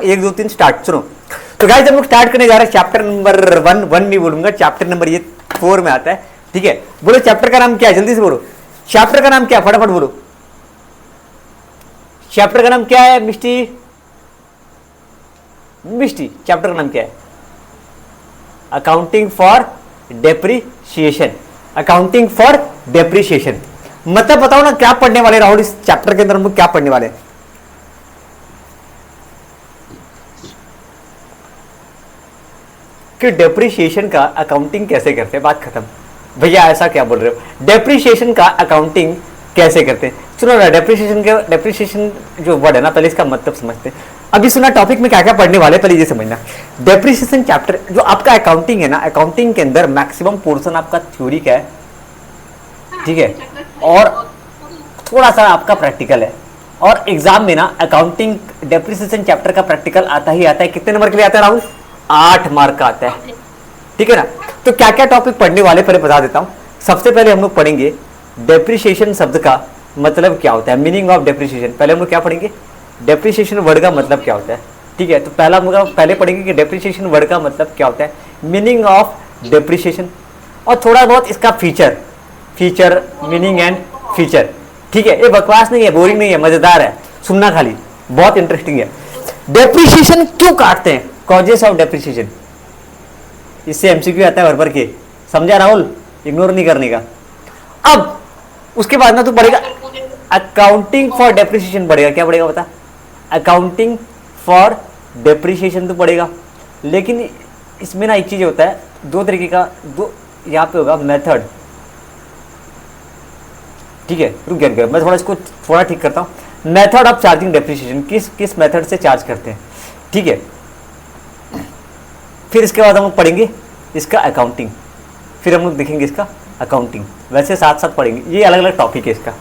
हूँ, 1 2 3 स्टार्ट। सुनो तो गाइस हम लोग स्टार्ट करने जा रहे हैं चैप्टर नंबर 1 नहीं बोलूंगा, चैप्टर नंबर ये 4 में आता है। ठीक है, बोलो चैप्टर का नाम क्या है, जल्दी से बोलो चैप्टर का नाम क्या है, फटाफट बोलो चैप्टर का नाम क्या है। मिष्टी मिष्टी चैप्टर का नाम क्या है? Accounting for depreciation. Accounting for depreciation मतलब बताओ ना क्या पढ़ने वाले राहुल, इस चैप्टर के अंदर हम लोग क्या पढ़ने वाले हैं? कि डेप्रीशिएशन का अकाउंटिंग कैसे करते हैं, बात खत्म। भैया ऐसा क्या बोल रहे हो, डेप्रीशिएशन का अकाउंटिंग कैसे करते हैं? सुनो ना, डेप्रीशिएशन जो वर्ड है ना, पहले इसका मतलब समझते हैं। अभी सुना टॉपिक में क्या क्या पढ़ने वाले, पहले ये समझना। डेप्रीशिएशन चैप्टर जो आपका अकाउंटिंग है ना, अकाउंटिंग के अंदर मैक्सिमम पोर्शन आपका थ्योरी का है, ठीक है, और थोड़ा सा आपका प्रैक्टिकल है। और एग्जाम में ना अकाउंटिंग डेप्रीशिएशन चैप्टर का प्रैक्टिकल आता ही आता है। कितने नंबर के लिए आता है राहुल? 8 मार्क का आता है, ठीक है ना। तो क्या क्या टॉपिक पढ़ने वाले पहले बता देता हूं। सबसे पहले हम लोग पढ़ेंगे डेप्रीशिएशन शब्द का मतलब क्या होता है, मीनिंग ऑफ डेप्रीशिएशन। पहले हम लोग क्या पढ़ेंगे, डेप्रीशिएशन वर्ड का मतलब क्या होता है, ठीक है। तो पहले पढ़ेंगे कि डेप्रीशिएशन वर्ड का मतलब क्या होता है, मीनिंग ऑफ डेप्रीशिएशन, और थोड़ा बहुत इसका फीचर मीनिंग एंड फीचर, ठीक है। ये बकवास नहीं है, बोरिंग नहीं है, मजेदार है, सुनना खाली, बहुत इंटरेस्टिंग है। डेप्रीशिएशन क्यों काटते हैं, कॉजेस ऑफ डेप्रीशिएशन, इससे एमसीक्यू आता है भर भर के, समझा राहुल, इग्नोर नहीं करने का। अब उसके बाद ना तू पढ़ेगा अकाउंटिंग फॉर डेप्रीशिएशन पढ़ेगा। क्या पढ़ेगा बता, अकाउंटिंग फॉर डेप्रीशिएशन तो पढ़ेगा। लेकिन इसमें ना एक चीज होता है, दो तरीके का, दो यहाँ पे होगा मेथड, ठीक है। रुक गया, मैं थोड़ा इसको थोड़ा ठीक करता हूँ। मेथड ऑफ चार्जिंग डेप्रीशिएशन, किस मेथड से चार्ज करते हैं, ठीक है। फिर इसके बाद हम लोग पढ़ेंगे इसका अकाउंटिंग, फिर हम लोग देखेंगे इसका अकाउंटिंग, वैसे साथ साथ पढ़ेंगे। ये अलग अलग टॉपिक है इसका,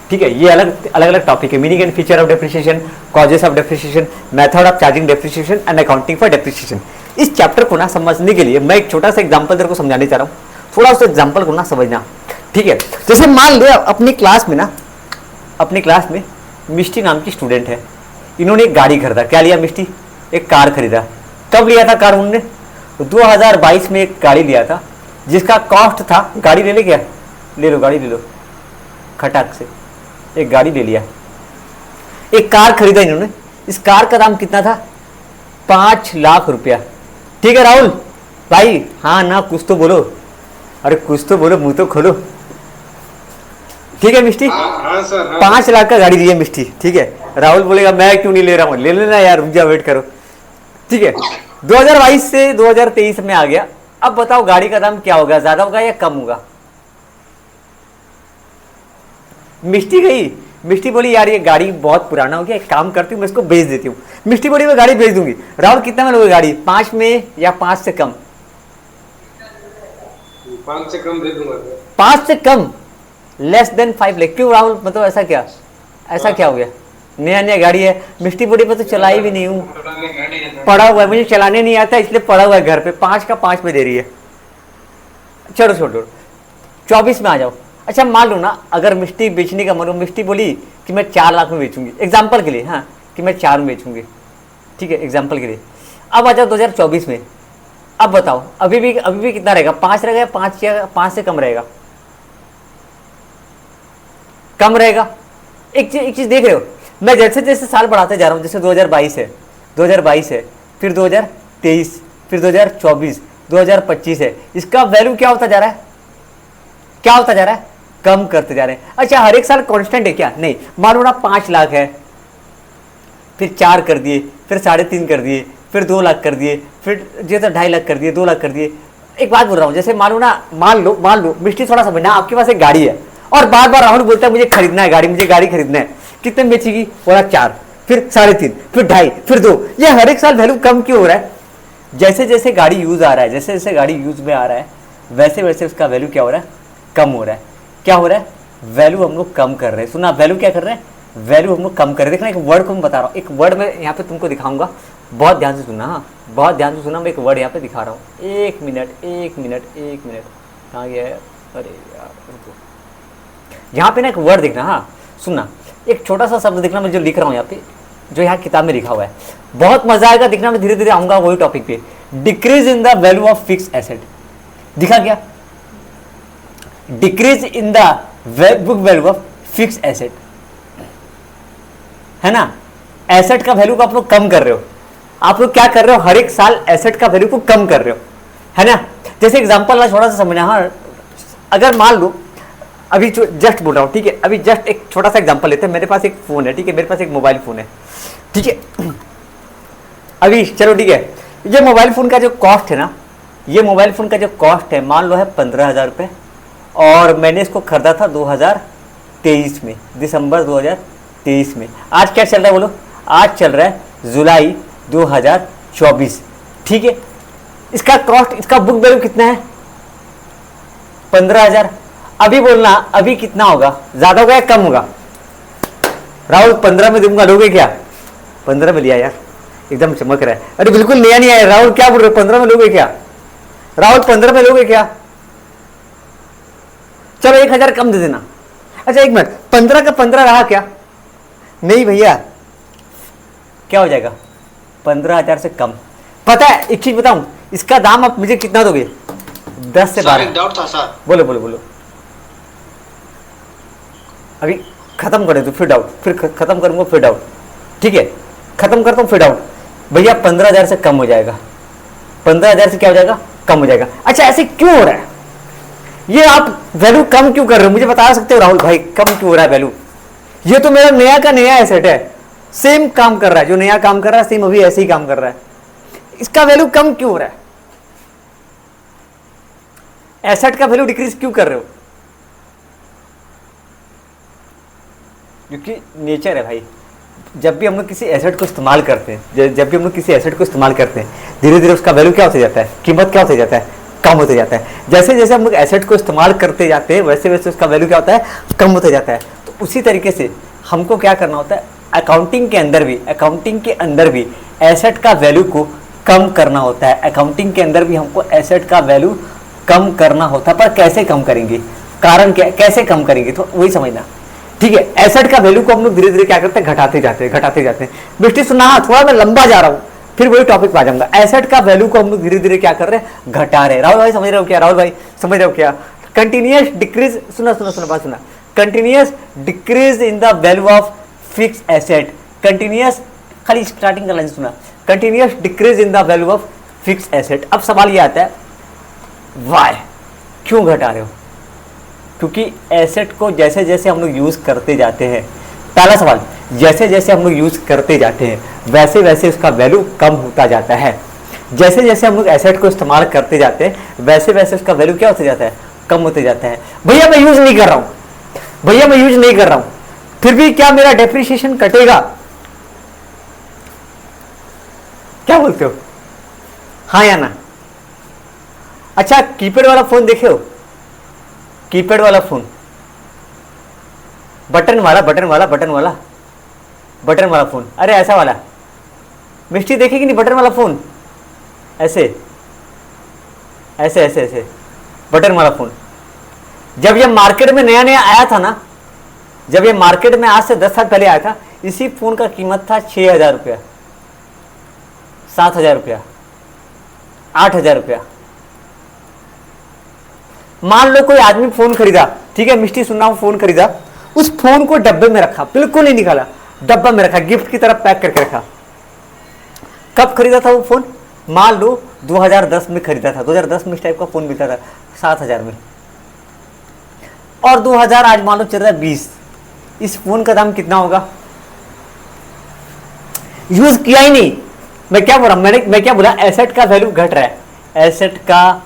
ठीक है, ये अलग अलग टॉपिक है। Meaning and feature of depreciation, causes of depreciation, method of charging depreciation and accounting for depreciation. इस चैप्टर को ना समझने के लिए मैं एक छोटा सा एग्जांपल तेरे को समझाने चाह रहा हूँ, थोड़ा उस एग्जांपल को ना समझना, ठीक है। जैसे मान लो अपनी क्लास में मिष्टी नाम की स्टूडेंट है, इन्होंने एक गाड़ी खरीदा। क्या लिया मिष्टी? एक कार खरीदा। कब लिया था कार उन्होंने? 2022 में एक गाड़ी लिया था, जिसका कॉस्ट था, गाड़ी ले ले, क्या ले लो, गाड़ी ले लो, खटाक से एक गाड़ी ले लिया, एक कार खरीदा इन्होंने। इस कार का दाम कितना था? 5 लाख रुपया, ठीक है राहुल भाई, हाँ ना कुछ तो बोलो, अरे कुछ तो बोलो, मुंह तो खोलो, ठीक है मिष्टी? हाँ सर, 5 लाख का गाड़ी ली है मिष्टी, ठीक है। राहुल बोलेगा मैं क्यों नहीं ले रहा हूँ, ले लेना यार, रुक जा, वेट करो, ठीक है। 2022 से 2023 में आ गया। अब बताओ गाड़ी का दाम क्या होगा, ज्यादा होगा या कम होगा? मिष्टी गई, मिष्टी बोली यार ये गाड़ी बहुत पुराना हो गया, एक काम करती हूँ मैं इसको बेच देती हूँ। मिष्टी बोली मैं गाड़ी बेच दूंगी। राहुल कितना में लोगे गाड़ी, 5 में या 5 से कम? 5 से कम दे दूंगा। 5 से कम, लेस देन 5 लाख। क्यों राहुल, मतलब ऐसा क्या हो गया? नया नया गाड़ी है। मिष्टी बोली मैं तो चलाई भी नहीं हूँ, पड़ा हुआ है, मुझे चलाने नहीं आता इसलिए पड़ा हुआ है घर पे। 5 का 5 में दे रही है। चलो छोड़ो, 24 में आ जाओ। अच्छा मान लो ना अगर मिष्टी बेचने का मन हो, मिष्टी बोली कि मैं 4 लाख में बेचूंगी, एग्जाम्पल के लिए, हाँ, कि मैं 4 में बेचूंगी, ठीक है, एग्जाम्पल के लिए। अब आ जाओ 2024 में, अब बताओ अभी भी कितना रहेगा? 5 रहेगा या 5 से कम रहेगा? कम रहेगा। एक चीज देख रहे हो, मैं जैसे जैसे साल बढ़ाते जा रहा हूँ, जैसे 2022 है, फिर 2023, फिर 2024, 2025 है, इसका वैल्यू क्या होता जा रहा है? कम करते जा रहे हैं। अच्छा हर एक साल कांस्टेंट है क्या? नहीं। मानो ना 5 लाख है, फिर 4 कर दिए, फिर 3.5 कर दिए, फिर 2 लाख कर दिए, फिर जैसे 2.5 लाख कर दिए, 2 लाख कर दिए। एक बात बोल रहा हूँ, जैसे मान लो मिष्टी थोड़ा समझना, आपके पास एक गाड़ी है और बार बार राहुल बोलता है मुझे खरीदना है गाड़ी, मुझे गाड़ी खरीदना है। कितने में बेचेगी? बोला 4, फिर 3.5, फिर 2.5, फिर 2। ये हर एक साल वैल्यू कम क्यों हो रहा है? जैसे जैसे गाड़ी यूज आ रहा है, जैसे जैसे गाड़ी यूज में आ रहा है, वैसे वैसे उसका वैल्यू क्या हो रहा है? कम हो रहा है। क्या हो रहा है? वैल्यू हम लोग कम कर रहे हैं। सुना, वैल्यू क्या कर रहे हैं? वैल्यू हम लोग कम कर रहे हैं। देखना, एक वर्ड को मैं बता रहा हूँ, एक वर्ड में यहाँ पे तुमको दिखाऊंगा, बहुत ध्यान से सुनना, हाँ बहुत ध्यान से सुनना। मैं एक वर्ड यहाँ पे दिखा रहा हूँ, एक मिनट, कहाँ गया है? अरे यार रुको, यहाँ पे ना एक वर्ड देखना, हाँ सुनना, एक छोटा सा शब्द देखना, मैं जो लिख रहा हूँ यहाँ पे, जो यहाँ किताब में लिखा हुआ है। बहुत मजा आएगा दिखना, मैं धीरे धीरे आऊंगा वही टॉपिक पे। Decrease in the value of fix asset, दिखा क्या? Decrease in the book value of fix asset, है ना। एसेट का वैल्यू को आप लोग कम कर रहे हो। आप लोग क्या कर रहे हो? हर एक साल एसेट का वैल्यू को कम कर रहे हो, है ना। जैसे एग्जांपल मैं थोड़ा सा समझना, हाँ, अगर मान लो अभी जस्ट बोल रहा हूँ, ठीक है, अभी जस्ट एक छोटा सा एग्जांपल लेते हैं। मेरे पास एक फोन है, ठीक है, मेरे पास एक मोबाइल फोन है, ठीक है। अभी चलो ठीक है, ये मोबाइल फोन का जो कॉस्ट है ना, ये मोबाइल फोन का जो कॉस्ट है मान लो है 15,000 रुपये, और मैंने इसको खरीदा था 2023 में, दिसंबर 2023 में। आज क्या चल रहा है बोलो? आज चल रहा है जुलाई 2024, ठीक है। इसका कॉस्ट, इसका बुक वैल्यू कितना है? 15,000। अभी बोलना अभी कितना होगा, ज्यादा होगा या कम होगा? राहुल 15 में दूंगा, लोगे क्या? 15 में लिया यार, एकदम चमक रहा है। अरे बिल्कुल नया नहीं आया राहुल, क्या बोल रहे हो? 15 में लोगे क्या? राहुल 15 में लोगे क्या? चलो 1,000 कम दे देना। अच्छा एक मिनट, 15 का 15 रहा क्या? नहीं भैया, क्या हो जाएगा? 15,000 से कम। पता है एक चीज बताऊं, इसका दाम आप मुझे कितना दोगे? 10 से 12। डाउट था सर। बोलो बोलो बोलो, अभी खत्म कर दो फिर डाउट, फिर खत्म करूंगा फिर डाउट, ठीक है, खत्म करता हूं फिर डाउट। भैया 15,000 से कम हो जाएगा, 15,000 से क्या हो जाएगा? कम हो जाएगा। अच्छा ऐसे क्यों हो रहा है? ये आप वैल्यू कम क्यों कर रहे हो? मुझे बता सकते हो राहुल भाई, कम क्यों हो रहा है वैल्यू? ये तो मेरा नया का नया एसेट है, सेम काम कर रहा है, जो नया काम कर रहा है सेम अभी ऐसे ही काम कर रहा है, इसका वैल्यू कम क्यों हो रहा है? एसेट का वैल्यू डिक्रीज क्यों कर रहे हो? क्योंकि नेचर है भाई। जब भी हम लोग किसी एसेट को इस्तेमाल करते हैं, जब भी हम लोग किसी एसेट को इस्तेमाल करते हैं, धीरे धीरे उसका वैल्यू क्या होता जाता है? कीमत क्या होता जाता है? कम होते जाता है। जैसे जैसे हम लोग एसेट को इस्तेमाल करते जाते हैं वैसे वैसे उसका वैल्यू क्या होता है? कम होता जाता है। तो उसी तरीके से हमको क्या करना होता है? अकाउंटिंग के अंदर भी एसेट का वैल्यू को कम करना होता है। अकाउंटिंग के अंदर भी हमको एसेट का वैल्यू कम करना होता है, पर कैसे कम करेंगे? कारण क्या, कैसे कम करेंगे? तो वही समझना, ठीक है। एसेट का वैल्यू को हम लोग धीरे धीरे क्या करते हैं? घटाते जाते हैं। दृष्टि सुनना, हाँ थोड़ा मैं लंबा जा रहा हूँ, फिर वही टॉपिक पे आ जाऊंगा। एसेट का वैल्यू को हम लोग धीरे धीरे क्या कर रहे हैं? घटा रहे हैं। राहुल भाई समझ रहे हो क्या? राहुल भाई समझ रहे हो क्या? कंटिन्यूअस डिक्रीज, सुना बात सुना, continuous decrease in the value of fix asset. Continuous, खाली स्टार्टिंग का लाइन सुना, continuous decrease in the value of fix asset. अब सवाल ये आता है, वाई, क्यों घटा रहे हो? क्योंकि एसेट को जैसे जैसे हम लोग यूज करते जाते हैं, पहला सवाल, जैसे जैसे हम लोग यूज करते जाते हैं वैसे वैसे उसका वैल्यू कम होता जाता है। जैसे जैसे हम लोग एसेट को इस्तेमाल करते जाते हैं वैसे वैसे उसका वैल्यू क्या होता जाता है? कम होते जाता है। भैया मैं यूज नहीं कर रहा हूं, फिर भी क्या मेरा डेप्रिसिएशन कटेगा? क्या बोलते हो, हाँ या ना? अच्छा कीपैड वाला फोन देखे हो? कीपैड वाला फोन, बटन वाला फोन, अरे ऐसा वाला, मिस्टी देखेगी नहीं? बटन वाला फोन, ऐसे बटन वाला फोन। जब ये मार्केट में नया नया आया था ना, जब ये मार्केट में आज से 10 साल पहले आया था, इसी फोन का कीमत था 6,000 रुपया, 7,000 रुपया, 8,000 रुपया। मान लो कोई आदमी फोन खरीदा, ठीक है, मिस्टी सुन रहा हूं, फोन खरीदा, उस फोन को डब्बे में रखा, बिल्कुल नहीं निकाला, डब्बा में रखा, गिफ्ट की तरह पैक करके रखा। कब खरीदा था वो फोन? मान लो 2010 में खरीदा था। 2010 में इस टाइप का फोन मिलता था 7,000 में, और 2000 आज मान लो चल रहा है 20। इस फोन का दाम कितना होगा? यूज किया ही नहीं। मैं क्या बोला? मैं क्या बोला? एसेट का वैल्यू घट रहा है, एसेट का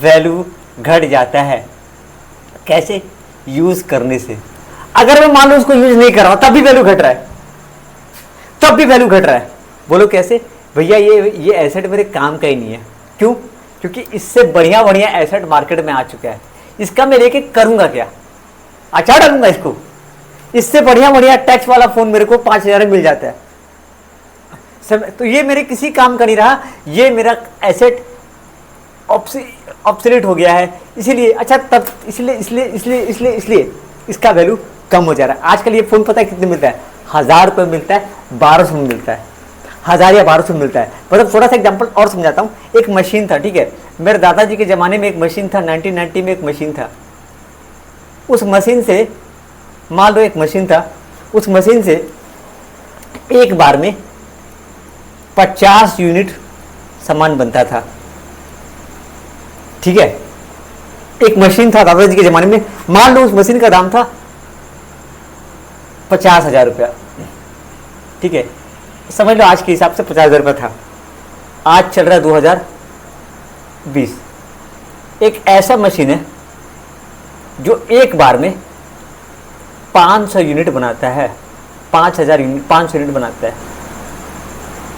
वैल्यू घट जाता है। कैसे? यूज करने से। अगर मैं मान लो उसको यूज नहीं कर रहा हूं तब भी वैल्यू घट रहा है, बोलो कैसे? भैया ये एसेट मेरे काम का ही नहीं है। क्यों? क्योंकि इससे बढ़िया बढ़िया एसेट मार्केट में आ चुका है, इसका मैं लेके करूंगा क्या? अच्छा डालूंगा इसको। इससे बढ़िया बढ़िया टैक्स वाला फोन मेरे को 5,000 में मिल जाता है। तो ये मेरे किसी काम का नहीं रहा, ये मेरा एसेट ऑब्सोलीट हो गया है, इसीलिए। अच्छा तब इसलिए इसका वैल्यू कम हो जा रहा है। आजकल ये फोन पता है कितने मिलता है? 1000 रुपये मिलता है, 1200 में मिलता है, 1000 या 1200 में मिलता है। मतलब थोड़ा सा एग्जाम्पल और समझाता हूँ। एक मशीन था, ठीक है, मेरे दादाजी के ज़माने में एक मशीन था, 1990 में एक मशीन था। उस मशीन से मान लो एक मशीन था, उस मशीन से एक बार में 50 यूनिट सामान बनता था, ठीक है। एक मशीन था दादाजी के ज़माने में, मान लो उस मशीन का दाम था 50,000 रुपया, ठीक है। समझ लो आज के हिसाब से 50,000 रुपया था। आज चल रहा है 2020। एक ऐसा मशीन है जो एक बार में 500 यूनिट बनाता है, 5,000 यूनिट, 500 यूनिट बनाता है।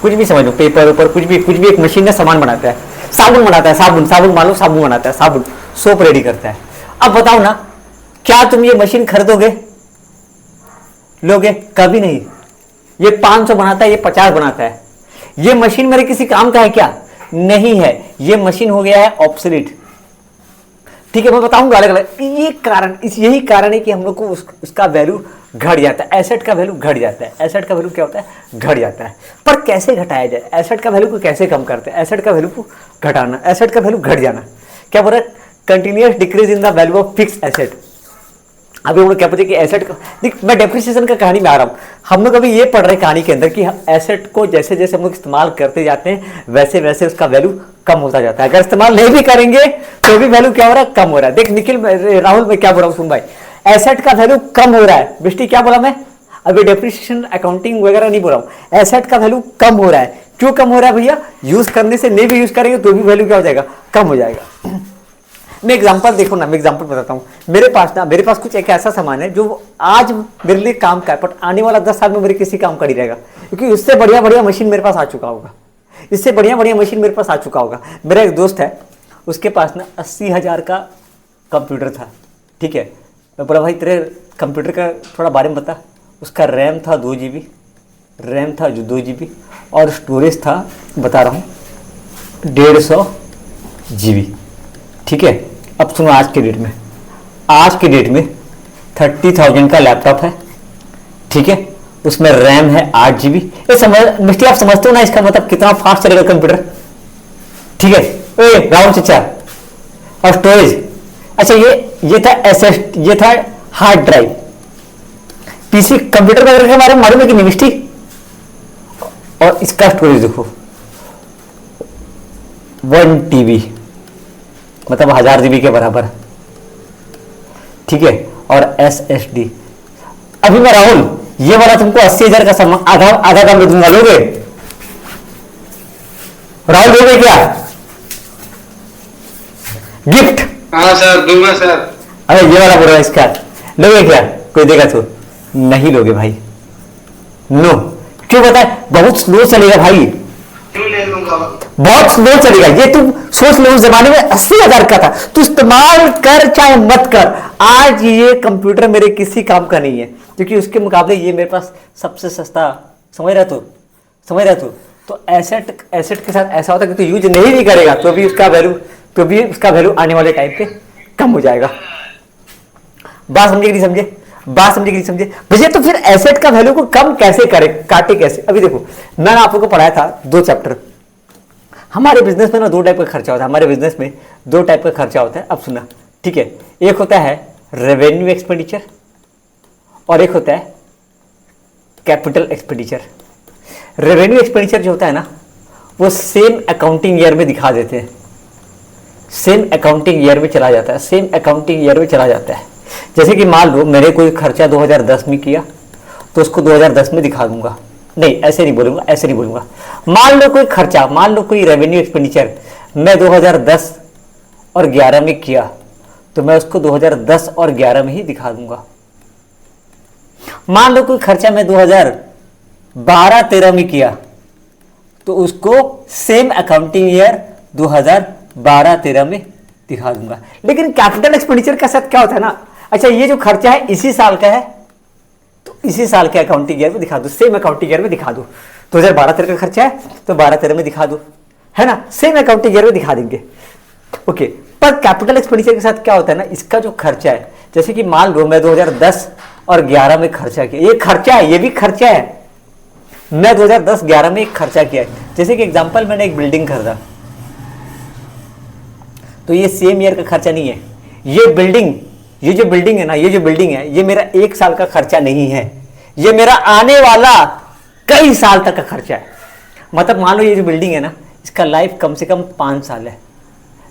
कुछ भी समझ लो, पेपर ऊपर कुछ भी एक मशीन का सामान बनाता है। साबुन बनाता है, साबुन मान लो साबुन बनाता है, साबुन सोप रेडी करता है। अब बताओ ना, क्या तुम ये मशीन खरीदोगे, लोगे? कभी नहीं। ये 500 बनाता है, ये 50 बनाता है। ये मशीन मेरे किसी काम का है क्या? नहीं है। ये मशीन हो गया है ऑब्सोलीट, ठीक है। मैं बताऊंगा अलग अलग ये कारण, यही कारण है कि हम लोग को उसका वैल्यू घट जाता है, एसेट का वैल्यू घट जाता है। एसेट का वैल्यू क्या होता है? घट जाता है। पर कैसे घटाया जाए? एसेट का वैल्यू को कैसे कम करते हैं? एसेट का वैल्यू को घटाना, एसेट का वैल्यू घट जाना, क्या बोल रहा है? Continuous decrease in the value of fix asset. अभी हम लोग क्या पता कि एसेट का, देख मैं डेप्रिसिएशन का कहानी में आ रहा हूँ। हम लोग अभी ये पढ़ रहे हैं कहानी के अंदर कि एसेट को जैसे जैसे हम लोग इस्तेमाल करते जाते हैं वैसे वैसे उसका वैल्यू कम होता जाता है। अगर इस्तेमाल नहीं भी करेंगे तो भी वैल्यू क्या हो रहा है? कम हो रहा है। देख निखिल, राहुल मैं क्या बोल रहा हूँ, सुन भाई, एसेट का वैल्यू कम हो रहा है। बिष्टी क्या बोला मैं? अभी डेप्रिसिएशन अकाउंटिंग वगैरह नहीं बोल रहा हूँ, एसेट का वैल्यू कम हो रहा है। क्यों कम हो रहा है भैया? यूज करने से, नहीं भी यूज करेंगे तो भी वैल्यू क्या हो जाएगा? कम हो जाएगा। मैं एग्जांपल देखो ना, मैं एग्जांपल बताता हूँ। मेरे पास कुछ एक ऐसा सामान है जो आज मेरे लिए काम का है, बट आने वाला 10 साल में मेरे किसी काम का नहीं रहेगा, क्योंकि उससे बढ़िया बढ़िया मशीन मेरे पास आ चुका होगा, इससे बढ़िया बढ़िया मशीन मेरे पास आ चुका होगा। मेरा एक दोस्त है, उसके पास ना 80,000 का कंप्यूटर था, ठीक है। मैं बोला भाई तेरे कंप्यूटर का थोड़ा बारे में बता। उसका रैम था 2 GB, रैम था जो 2 GB, और स्टोरेज था, बता रहा हूँ, 150 GB, ठीक है। अब सुनो, आज के डेट में 30,000 का लैपटॉप है, ठीक है। उसमें रैम है 8 GB। ये समझ मिस्टी, आप समझते हो ना इसका मतलब कितना फास्ट चलेगा कंप्यूटर, ठीक है। ए राहुल चचा, और स्टोरेज, अच्छा ये था एसएस, ये था हार्ड ड्राइव। पीसी कंप्यूटर के बारे में मालूम है कि नहीं मिस्टी? और इसका स्टोरेज देखो 1 TB, मतलब 1000 GB के बराबर, ठीक है। और SSD, अभी मैं राहुल ये वाला तुमको 80,000 का सामान आधा दाम दूंगा, लोगे? राहुल लोगे क्या गिफ्ट? हाँ सर, दूंगा सर। अरे ये वाला बोल रहा है, इसका लोगे क्या? कोई देगा तो? नहीं लोगे भाई, नो। क्यों बताए? बहुत स्लो चलेगा भाई, ले लूंगा। बहुत स्लो चलेगा। ये तुम सोच लो, उस जमाने में 80,000 का था, तू इस्तेमाल कर चाहे मत कर, आज ये कंप्यूटर मेरे किसी काम का नहीं है, क्योंकि उसके मुकाबले ये मेरे पास सबसे सस्ता। समझ रहा तू? तो एसेट के साथ ऐसा होता है कि तू यूज नहीं भी करेगा तो भी उसका वैल्यू आने वाले टाइम पे कम हो जाएगा। बात समझे कि नहीं समझे? भैया तो फिर एसेट का वैल्यू को कम कैसे करें, काटे कैसे? अभी देखो, मैंने आप लोगों को पढ़ाया था 2 चैप्टर। हमारे बिजनेस में ना 2 टाइप का खर्चा होता है, हमारे बिजनेस में 2 टाइप का खर्चा होता है। अब सुना, ठीक है। एक होता है रेवेन्यू एक्सपेंडिचर और एक होता है कैपिटल एक्सपेंडिचर। रेवेन्यू एक्सपेंडिचर जो होता है ना, वो सेम अकाउंटिंग ईयर में दिखा देते हैं, सेम अकाउंटिंग ईयर में चला जाता है। जैसे कि मान लो मैंने कोई खर्चा 2010 में किया तो उसको 2010 में दिखा दूंगा। नहीं, ऐसे नहीं बोलूंगा। मान लो कोई रेवेन्यू एक्सपेंडिचर मैं 2010 और 11 में किया तो मैं उसको 2010 और 11 में ही दिखा दूंगा। मान लो कोई खर्चा मैं 2012-13 में किया तो उसको सेम अकाउंटिंग ईयर 2012-13 में दिखा दूंगा। लेकिन कैपिटल एक्सपेंडिचर के साथ क्या होता है ना, अच्छा ये जो खर्चा है इसी साल का है तो इसी साल के अकाउंटिंग ईयर में दिखा दो, सेम अकाउंटिंग ईयर में दिखा दो। 2012-13 का खर्चा है तो 12-13 में दिखा दो, है ना, सेम अकाउंटिंग ईयर में दिखा देंगे, ओके। पर कैपिटल एक्सपेंडिचर के साथ क्या होता है ना, इसका जो खर्चा है, जैसे कि मान लो मैं 2010 और 11 में खर्चा किया। ये खर्चा है, ये भी खर्चा है। मैं 2010-11 में एक खर्चा किया है। जैसे कि एग्जांपल, मैंने एक बिल्डिंग खरीदा, तो ये सेम ईयर का खर्चा नहीं है। ये बिल्डिंग, ये जो बिल्डिंग है ना, ये जो बिल्डिंग है, ये मेरा 1 साल का खर्चा नहीं है, ये मेरा आने वाला कई साल तक का खर्चा है। मतलब मान लो ये जो बिल्डिंग है ना, इसका लाइफ कम से कम 5 साल है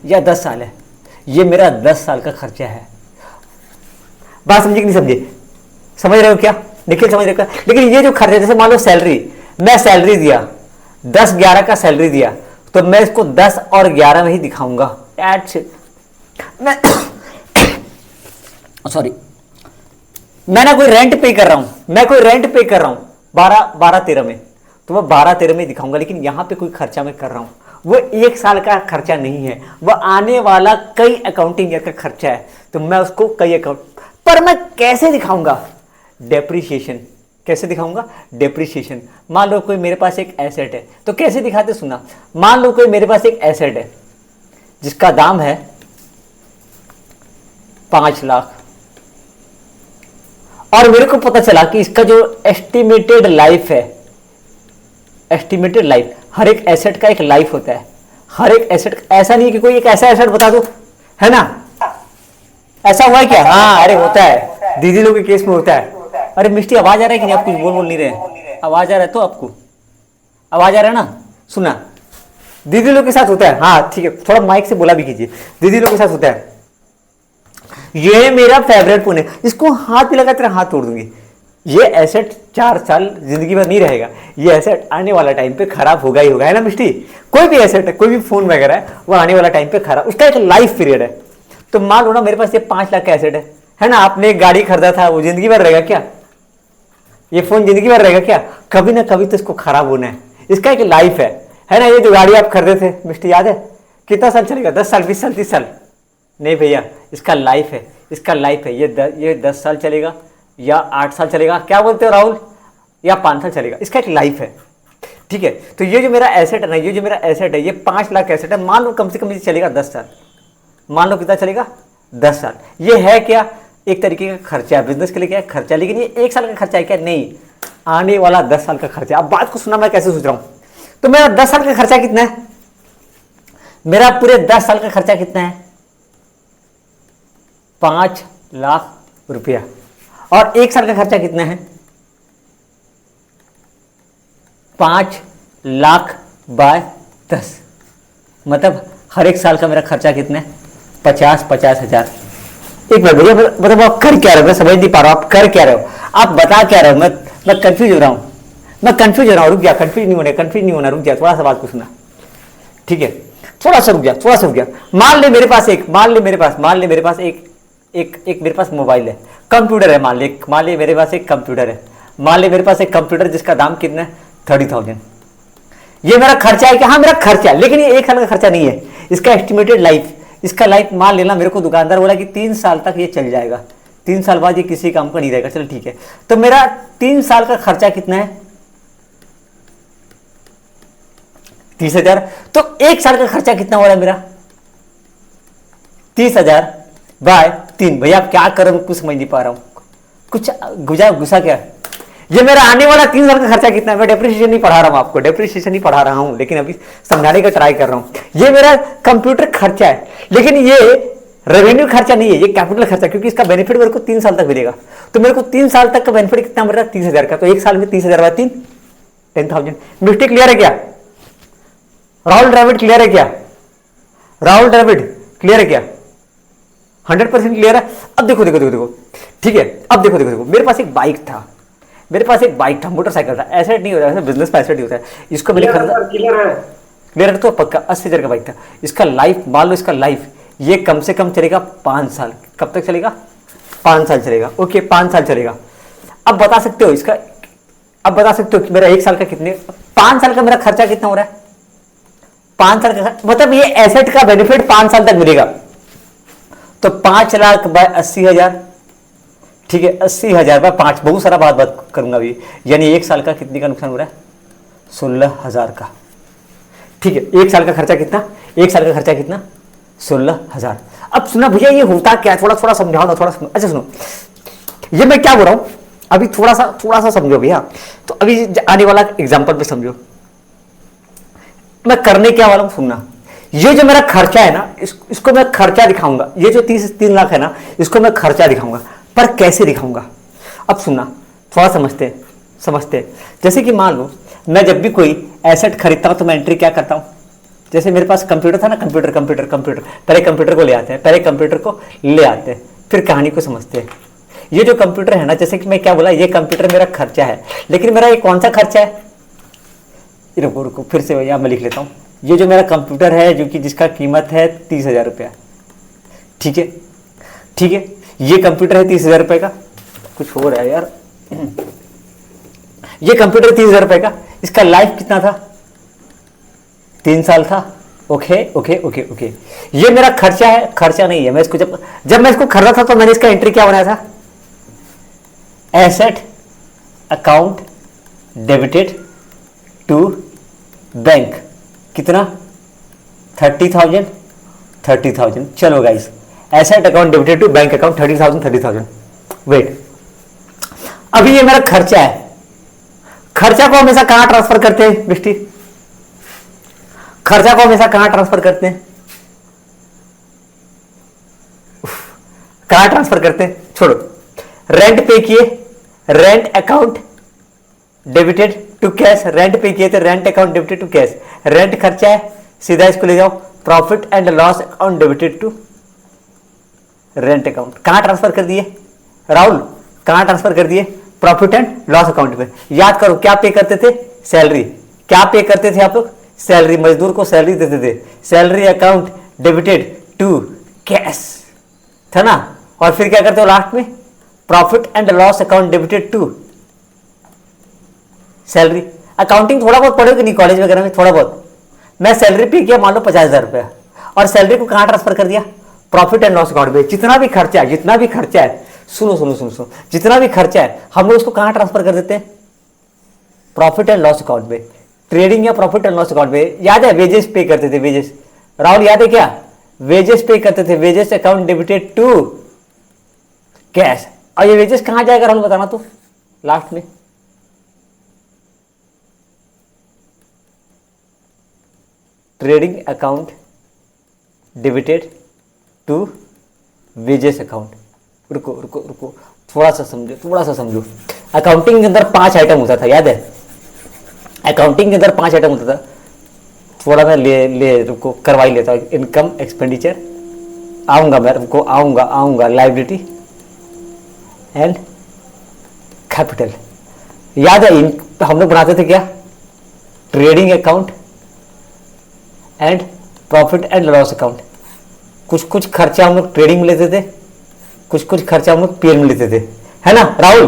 या 10 साल है, ये मेरा 10 साल का खर्चा है। बात समझे कि नहीं समझे? समझ रहे हो क्या निखिल, समझ रहे हो क्या? लेकिन ये जो खर्चा, जैसे मान लो सैलरी, मैं सैलरी दिया 10-11 का सैलरी दिया, तो मैं इसको 10 और 11 में ही दिखाऊंगा। मैं सॉरी, मैं ना कोई रेंट पे कर रहा हूं, मैं कोई रेंट पे कर रहा हूं 12-13 में, तो मैं 12-13 में दिखाऊंगा। लेकिन यहां पे कोई खर्चा मैं कर रहा हूं, वो 1 साल का खर्चा नहीं है, वो आने वाला कई अकाउंटिंग ईयर का खर्चा है। तो मैं उसको कई अकाउंट पर मैं कैसे दिखाऊंगा? डेप्रीशिएशन। कैसे दिखाऊंगा? डेप्रीशिएशन। मान लो कोई मेरे पास एक एसेट है, तो कैसे दिखाते सुना। मान लो कोई मेरे पास एक एसेट है जिसका दाम है 5 लाख, और मेरे को पता चला कि इसका जो एस्टिमेटेड लाइफ है, एस्टिमेटेड लाइफ, हर एक एसेट का एक लाइफ होता है। हर एक एसेट, ऐसा नहीं कि कोई एक ऐसा एसेट बता दो, है ना? ऐसा हुआ है क्या? हाँ, अरे होता है, दीदी लोग के केस में होता है। अरे मिस्टी, आवाज आ रहा है कि नहीं? आप कुछ बोल नहीं रहे? आवाज आ रहा है तो आपको आवाज आ रहा है ना? सुना? दीदी लोग के साथ होता है। हाँ ठीक है, थोड़ा माइक से बोला भी कीजिए। दीदी लोग के साथ होता है। ये मेरा फेवरेट फोन है, इसको हाथ पे लगा तेरा हाथ तोड़ दूंगी। ये एसेट 4 साल जिंदगी भर नहीं रहेगा, ये एसेट आने वाला टाइम पे खराब होगा ही होगा, है ना मिस्टी? कोई भी एसेट है, कोई भी फोन वगैरह है, वो आने वाला टाइम पे खराब, उसका एक लाइफ पीरियड है। तो मान लो ना मेरे पास ये 5 लाख का एसेट है ना? आपने एक गाड़ी खरीदा था, वो जिंदगी भर रहेगा क्या? ये फोन जिंदगी भर रहेगा क्या? कभी ना कभी तो इसको खराब होना है, इसका एक लाइफ है ना? ये जो गाड़ी आप खरीदे थे मिस्टी, याद है? कितना साल चलेगा? 10 साल, 20 साल, 30 साल? नहीं भैया, इसका लाइफ है, इसका लाइफ है। ये 10 साल चलेगा या 8 साल चलेगा, क्या बोलते हो राहुल? या 5 साल चलेगा, इसका एक लाइफ है। ठीक है, तो ये जो मेरा एसेट है ना, ये जो मेरा एसेट है, ये 5 लाख एसेट है। मान लो कम से कम ये चलेगा 10 साल। मान लो कितना चलेगा? 10 साल। ये है क्या? एक तरीके का खर्चा है, बिजनेस के लिए क्या है? खर्चा। लेकिन ये 1 साल का खर्चा है क्या? नहीं, आने वाला 10 साल का खर्चा। अब बात को सुना, मैं कैसे सोच रहा हूं। तो मेरा 10 साल का खर्चा कितना है? मेरा पूरे 10 साल का खर्चा कितना है? 5 लाख रुपया। और 1 साल का खर्चा कितना है? 5 लाख बाय 10। मतलब हर एक साल का मेरा खर्चा कितना है? 50 हजार। एक मिनट भैया, मतलब आप कर क्या रहे हो? मैं समझ नहीं पा रहा हूं, आप कर क्या रहे हो? आप बता क्या रहे हो? मैं कंफ्यूज हो रहा हूं, मैं कंफ्यूज हो रहा हूं। रुक जा, कंफ्यूज नहीं होना, रुक जा, थोड़ा सा बात को सुना। ठीक है, थोड़ा सा रुक जा। मान ले मेरे पास एक मेरे पास मोबाइल है, कंप्यूटर है। मान ले मेरे पास एक कंप्यूटर है। मान ले मेरे पास एक कंप्यूटर जिसका दाम कितना है? 30,000। ये मेरा खर्चा है कि? हाँ मेरा खर्चा, लेकिन ये 1 साल का खर्चा नहीं है। इसका एस्टिमेटेड लाइफ, इसका लाइफ मान लेना, मेरे को दुकानदार बोला कि 3 साल तक ये चल जाएगा, 3 साल बाद ये किसी काम का नहीं रहेगा। चलो ठीक है, तो मेरा 3 साल का खर्चा कितना है? 30,000। तो 1 साल का खर्चा कितना हो रहा है मेरा? 30,000 बाय 3। भैया आप क्या कर रहे हो? कुछ समझ नहीं पा रहा हूं, कुछ गुस्सा क्या? ये मेरा आने वाला 3 साल का खर्चा कितना है? मैं डेप्रिसिएशन नहीं पढ़ा रहा हूं आपको, डेप्रिसिएशन नहीं पढ़ा रहा हूं, लेकिन अभी समझाने का ट्राई कर रहा हूं। ये मेरा कंप्यूटर खर्चा है, लेकिन ये रेवेन्यू खर्चा नहीं है, ये कैपिटल खर्चा, क्योंकि इसका बेनिफिट मेरे को 3 साल तक मिलेगा। तो मेरे को 3 साल तक का बेनिफिट कितना मिल रहा है? 30,000 का। तो 1 साल में 30,000 बाय 3, 10,000। मिस्टेक क्लियर है क्या? राहुल द्रविड़ क्लियर है क्या? राहुल द्रविड़ क्लियर है क्या? 100% क्लियर है। अब देखो, ठीक है, अब देखो, मेरे पास एक बाइक था, मोटरसाइकिल था। एसेट नहीं होता है, बिजनेस में एसेट ही होता है। इसको मैंने खरीदा, क्लियर है तो पक्का 80,000 का बाइक था। इसका लाइफ, मान लो इसका लाइफ ये कम से कम चलेगा 5 साल। कब तक चलेगा? 5 साल चलेगा। ओके, 5 साल चलेगा। अब बता सकते हो कि मेरा 1 साल का कितने, 5 साल का मेरा खर्चा कितना हो रहा है? 5 साल का, मतलब ये एसेट का बेनिफिट 5 साल तक मिलेगा। तो 5 लाख बाय 80,000, ठीक है, 80,000 बाय 5, बहुत सारा बात करूंगा अभी। यानी 1 साल का कितने का नुकसान हो रहा है? 16,000 का। ठीक है, 1 साल का खर्चा कितना? 1 साल का खर्चा कितना? 16,000। अब सुना भैया, ये होता क्या है? थोड़ा समझाओ ना, थोड़ा। अच्छा सुनो, ये मैं क्या बोल रहा हूं, अभी थोड़ा सा समझो भैया। तो अभी आने वाला एग्जांपल पे समझो मैं करने क्या वाला हूं, सुनना। ये जो मेरा खर्चा है ना, इसको मैं खर्चा दिखाऊंगा। ये जो 3 लाख है ना, इसको मैं खर्चा दिखाऊंगा, पर कैसे दिखाऊंगा अब सुनना, थोड़ा समझते हैं। जैसे कि मान लो मैं जब भी कोई एसेट खरीदता हूं तो मैं एंट्री क्या करता हूं। जैसे मेरे पास कंप्यूटर था ना, कंप्यूटर पहले कंप्यूटर को ले आते हैं, फिर कहानी को समझते हैं। ये जो कंप्यूटर है ना, जैसे कि मैं क्या बोला, ये कंप्यूटर मेरा खर्चा है, लेकिन मेरा ये कौन सा खर्चा है, रुको फिर से यहाँ मैं लिख लेता हूँ। ये जो मेरा कंप्यूटर है, जो कि जिसका कीमत है 30,000 रुपया, ठीक है, ये कंप्यूटर है 30,000 रुपये का। कुछ हो रहा है यार। ये कंप्यूटर 30,000 रुपये का, इसका लाइफ कितना था, 3 साल था। ओके। ये मेरा खर्चा है, खर्चा नहीं है। मैं इसको जब मैं इसको खरीदा था तो मैंने इसका एंट्री क्या बनाया था, asset account debited to bank. कितना, 30,000। चलो guys, asset account debited to bank account 30,000। Wait, अभी ये मेरा खर्चा है। खर्चा को हमेशा कहां ट्रांसफर करते हैं बिस्टी, खर्चा को हमेशा कहां ट्रांसफर करते हैं, कहां ट्रांसफर करते हैं, छोड़ो। रेंट पे किए, rent account debited to cash, rent pay किए थे, rent account debited to cash. Rent खर्चा है, सीधा इसको ले जाओ, profit and loss account debited to rent account. कहां ट्रांसफर कर दिए राहुल, कहां ट्रांसफर कर दिए, प्रॉफिट एंड लॉस अकाउंट में। याद करो क्या पे करते थे, सैलरी। क्या पे करते थे आप लोग, सैलरी, मजदूर को सैलरी देते थे। Salary account debited to cash था ना। और फिर क्या करते हो लास्ट में, profit and loss account debited to salary. Accounting थोड़ा बहुत पढ़े कि नहीं कॉलेज वगैरह में, थोड़ा बहुत। मैं सैलरी पे किया मान लो 50,000 रुपया, और सैलरी को कहां ट्रांसफर कर दिया, प्रॉफिट एंड लॉस अकाउंट में। जितना भी खर्चा है, सुनो, जितना भी खर्चा है हम लोग उसको कहां ट्रांसफर कर देते हैं, प्रॉफिट एंड लॉस अकाउंट में। ट्रेडिंग या प्रॉफिट एंड लॉस अकाउंट में। याद है वेजेस पे करते थे, वेजेस, राहुल याद है क्या, वेजेस पे करते थे, wages account debited to cash. और ये वेजेस कहां जाएगा राहुल बताना तो लास्ट में, trading account debited to wages account. रुको थोड़ा सा समझो। अकाउंटिंग के अंदर 5 आइटम होता था, याद है, अकाउंटिंग के अंदर 5 आइटम होता था। थोड़ा मैं रुको करवा ही लेता हूँ। इनकम एक्सपेंडिचर, आऊंगा लाइबिलिटी एंड कैपिटल। याद है हम लोग बनाते थे क्या, trading account and profit and loss account. कुछ खर्चा हम लोग ट्रेडिंग में लेते थे, कुछ खर्चा हम लोग पीएल में लेते थे, है ना राहुल।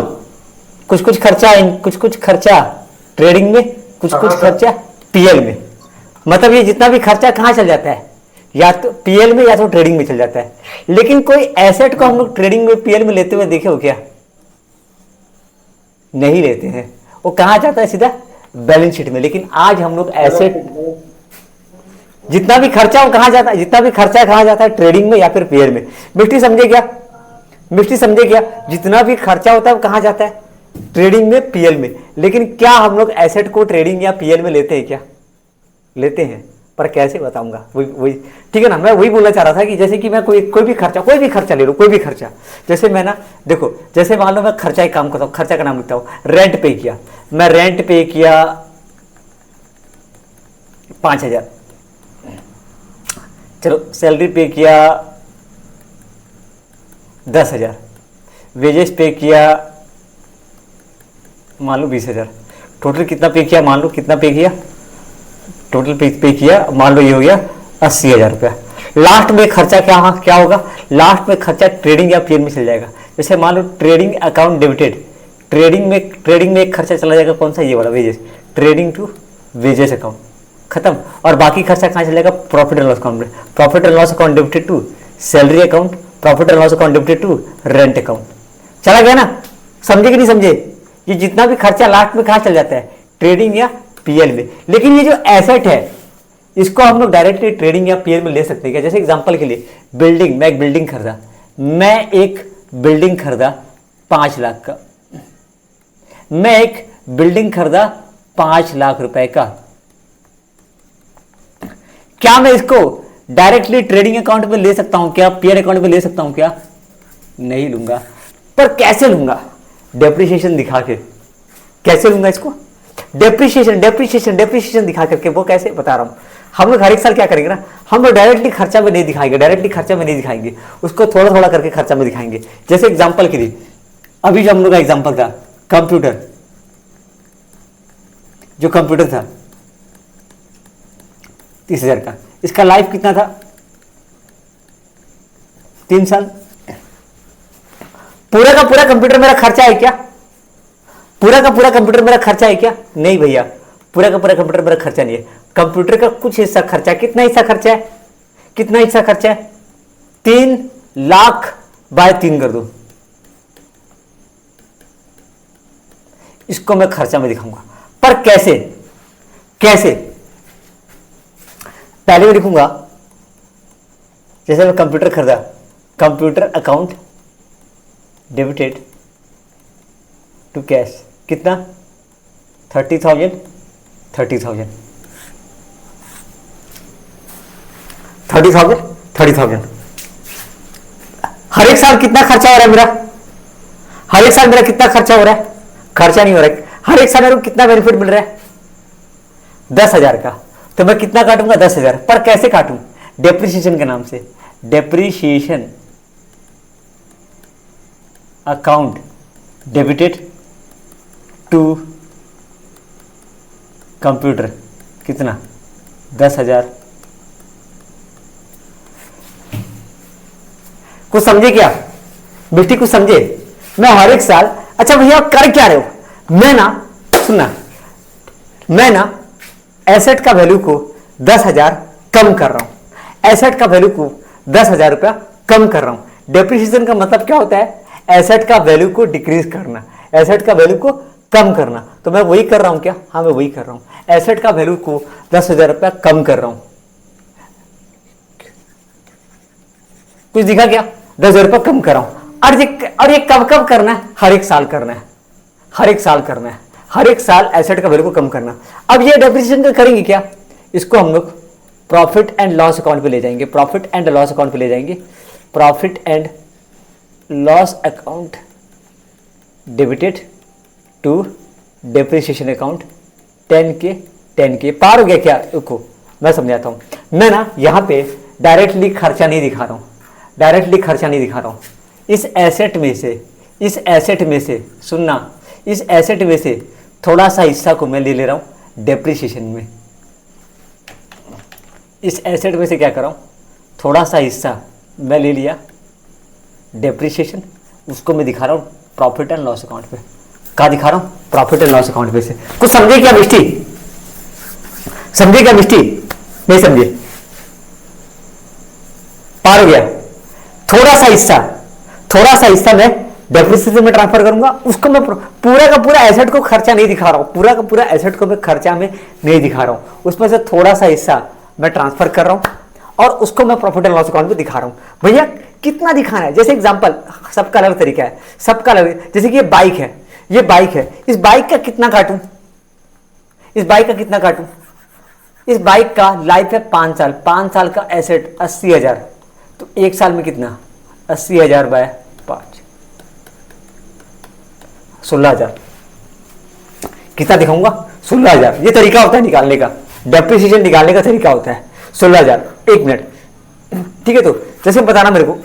कुछ खर्चा ट्रेडिंग में, कुछ खर्चा पीएल में। मतलब ये जितना भी खर्चा कहाँ चल जाता है, या तो पीएल में या तो ट्रेडिंग में चल जाता है। लेकिन कोई एसेट को हम लोग ट्रेडिंग में पीएल में लेते हुए देखे हो क्या, नहीं लेते हैं। वो कहाँ जाता है, सीधा बैलेंस शीट में। लेकिन आज हम लोग एसेट, जितना भी खर्चा वो कहाँ जाता है, कहाँ जाता है, ट्रेडिंग में या फिर पीएल में। मिस्टी समझे क्या, जितना भी खर्चा होता है वो कहाँ जाता है, ट्रेडिंग में, पीएल में। लेकिन क्या हम लोग एसेट को ट्रेडिंग या पीएल में लेते हैं क्या, लेते हैं, पर कैसे बताऊंगा, वही ठीक है ना। मैं वही बोलना चाह रहा था कि जैसे कि मैं कोई भी खर्चा ले लो, कोई भी खर्चा। जैसे मैं ना देखो, जैसे मान लो मैं खर्चा एक काम करता हूँ, खर्चा का नाम लिखता हूँ, रेंट पे किया, मैं रेंट पे किया 5,000, चलो सैलरी पे किया 10,000, वेजेस पे किया मान लो 20,000। टोटल कितना पे किया, मान लो कितना पे किया, टोटल पे किया मान लो ये हो गया 80,000 रुपया। लास्ट में खर्चा क्या होगा, लास्ट में खर्चा ट्रेडिंग या पीएल में चल जाएगा। जैसे मान लो ट्रेडिंग अकाउंट डेबिटेड, ट्रेडिंग में एक खर्चा चला जाएगा, कौन सा, ये वाला wages, trading to wages account, खत्म। और बाकी खर्चा कहाँ चलेगा, प्रॉफिट एंड लॉस अकाउंट में। Profit and loss account debited to salary account, profit and loss account debited to rent account. चला गया ना, समझे कि नहीं समझे। ये जितना भी खर्चा लास्ट में कहाँ चल जाता है, ट्रेडिंग या पीएल में। लेकिन ये जो एसेट है इसको हम लोग डायरेक्टली ट्रेडिंग या पीएल में ले सकते हैं क्या। जैसे एग्जांपल के लिए बिल्डिंग, मैं एक बिल्डिंग खरीदा, 5 लाख का। मैं एक बिल्डिंग खरीदा 5 लाख रुपए का। क्या मैं इसको डायरेक्टली ट्रेडिंग अकाउंट में ले सकता हूं क्या? पीएन अकाउंट में ले सकता हूं क्या? नहीं लूंगा। पर कैसे लूंगा? डेप्रिसिएशन दिखा के। कैसे लूंगा इसको? डेप्रिसिएशन दिखा करके। वो कैसे बता रहा हूं। हम लोग हर एक साल क्या करेंगे ना, हम लोग डायरेक्टली खर्चा में नहीं दिखाएंगे, उसको थोड़ा थोड़ा करके खर्चा में दिखाएंगे। जैसे एग्जांपल के लिए अभी जो हम लोग का एग्जांपल था, कंप्यूटर, जो कंप्यूटर था 30,000 का, इसका लाइफ कितना था? 3 साल। पूरा का पूरा कंप्यूटर मेरा खर्चा है क्या? पूरा का पूरा कंप्यूटर मेरा खर्चा है क्या? नहीं भैया, पूरा का पूरा कंप्यूटर मेरा खर्चा नहीं है। कंप्यूटर का कुछ हिस्सा खर्चा है। कितना हिस्सा खर्चा है? 3 लाख बाय 3 कर दो। इसको मैं खर्चा में दिखाऊंगा। पर कैसे? पहले मैं लिखूंगा, जैसे मैं कंप्यूटर खरीदा, computer account debited to cash. कितना? 30,000 हर एक साल कितना खर्चा हो रहा है मेरा? हर एक साल मेरा कितना खर्चा हो रहा है? खर्चा नहीं हो रहा है। हर एक साल मेरे को कितना बेनिफिट मिल रहा है? 10,000 का। तो मैं कितना काटूंगा? 10,000। पर कैसे काटूं? डेप्रिसिएशन के नाम से। Depreciation account debited to computer. कितना? 10,000। कुछ समझे क्या बेटी? कुछ समझे? मैं हर एक साल, अच्छा भैया कर क्या रहे हो? मैं ना एसेट का वैल्यू को 10,000 कम कर रहा हूं। एसेट का वैल्यू को 10,000 रुपया कम कर रहा हूं। डेप्रिसिएशन का मतलब क्या होता है? एसेट का वैल्यू को डिक्रीज करना, एसेट का वैल्यू को कम करना। तो मैं वही कर रहा हूं क्या? हाँ, मैं वही कर रहा हूं। एसेट का वैल्यू को 10,000 रुपया कम कर रहा हूं। कुछ दिखा क्या? 10,000 रुपया कम कर रहा हूं। और ये कब करना है? हर एक साल करना है। हर एक साल एसेट का वैल्यू को कम करना। अब ये डेप्रिसिएशन करेंगे क्या? इसको हम लोग प्रॉफिट एंड लॉस अकाउंट पे ले जाएंगे। Profit and loss account debited to depreciation account 10K। पार हो गया क्या? रुको मैं समझाता हूं। मैं ना यहां पे डायरेक्टली खर्चा नहीं दिखा रहा हूं। इस एसेट में से थोड़ा सा हिस्सा को मैं ले रहा हूं डेप्रिसिएशन में। इस एसेट में से क्या कर रहा हूं? थोड़ा सा हिस्सा मैं ले लिया डेप्रिसिएशन, उसको मैं दिखा रहा हूं प्रॉफिट एंड लॉस अकाउंट पे। कहाँ दिखा रहा हूं? प्रॉफिट एंड लॉस अकाउंट पे से। कुछ समझे क्या मिष्टी? नहीं समझे? पार हो गया? थोड़ा सा हिस्सा मैं डेप्रिसिएशन में ट्रांसफर करूंगा, उसको मैं पूरा का पूरा एसेट को खर्चा नहीं दिखा रहा हूं। पूरा का पूरा एसेट को मैं खर्चा में नहीं दिखा रहा हूं, उसमें से थोड़ा सा हिस्सा मैं ट्रांसफर कर रहा हूं और उसको मैं प्रॉफिट एंड लॉस अकाउंट में दिखा रहा हूं। भैया कितना दिखाना है? जैसे एग्जांपल, सबका अलग तरीका है, सबका अलग। जैसे कि ये बाइक है, इस बाइक का कितना काटूं? इस बाइक का लाइफ है 5 साल। 5 साल का एसेट 80,000। तो एक साल में कितना? 80,000 बाय 5, 16,000। कितना दिखाऊंगा? 16,000। ये तरीका होता है निकालने का, डेप्रिसिएशन निकालने का तरीका होता है 16,000। 1 मिनट, ठीक है। तो जैसे बताना मेरे को,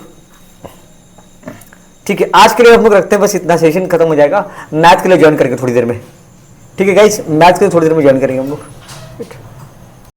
ठीक है। आज के लिए हम लोग रखते हैं बस इतना, सेशन खत्म हो जाएगा। मैथ के लिए ज्वाइन करेंगे थोड़ी देर में, ठीक है गाइस? मैथ के लिए थोड़ी देर में ज्वाइन करेंगे हम लोग।